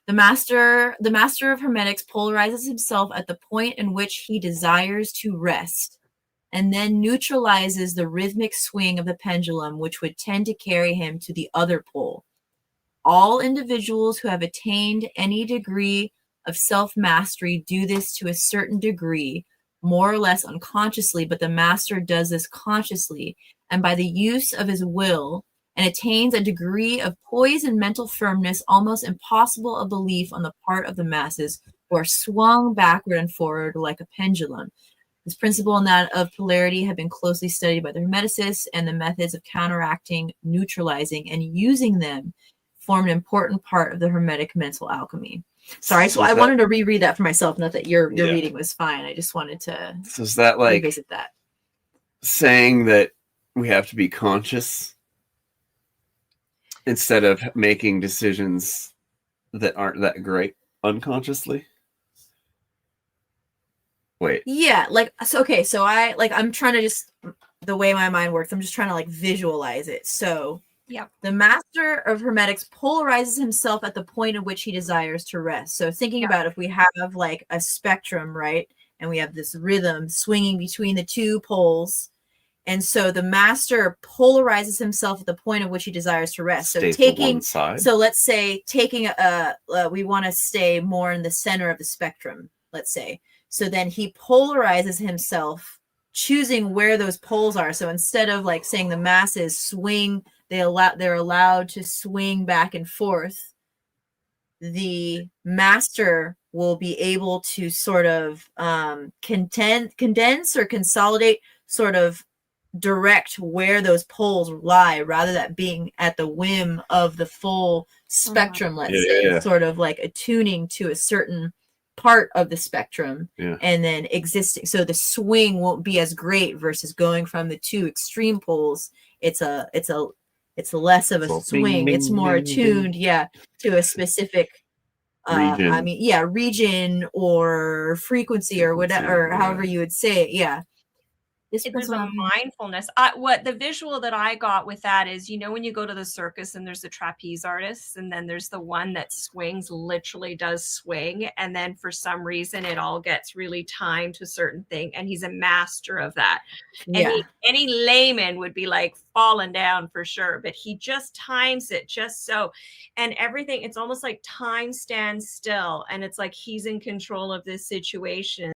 The master of Hermetics polarizes himself at the point in which he desires to rest, and then neutralizes the rhythmic swing of the pendulum, which would tend to carry him to the other pole. All individuals who have attained any degree of self-mastery do this to a certain degree, more or less unconsciously, but the master does this consciously and by the use of his will, and attains a degree of poise and mental firmness almost impossible of belief on the part of the masses, who are swung backward and forward like a pendulum. This principle and that of polarity have been closely studied by the Hermeticists, and the methods of counteracting, neutralizing, and using them form an important part of the Hermetic mental alchemy. Sorry, so I wanted to reread that for myself. Not that your reading was fine. I just wanted to is that like revisit that. Saying that we have to be conscious instead of making decisions that aren't that great unconsciously? Wait. Yeah, like, so, okay, so I'm trying to just, the way my mind works, I'm just trying to like visualize it. So Yep. The master of Hermetics polarizes himself at the point at which he desires to rest. So thinking about if we have like a spectrum, right? And we have this rhythm swinging between the two poles. And so the master polarizes himself at the point at which he desires to rest. So let's say taking we want to stay more in the center of the spectrum, let's say. So then he polarizes himself, choosing where those poles are. So instead of like saying the masses swing, they're allowed to swing back and forth, the master will be able to sort of condense or consolidate, sort of direct where those poles lie, rather than being at the whim of the full spectrum, let's say, sort of like attuning to a certain part of the spectrum and then existing. So the swing won't be as great versus going from the two extreme poles. It's less of a swing. It's more attuned, to a specific region or frequency or whatever, or however you would say it. There's a mindfulness. What the visual that I got with that is, you know, when you go to the circus and there's the trapeze artists, and then there's the one that swings, literally does swing, and then for some reason it all gets really timed to a certain thing, and he's a master of that. And any layman would be like falling down for sure, but he just times it just so, and everything, it's almost like time stands still, and it's like he's in control of this situation.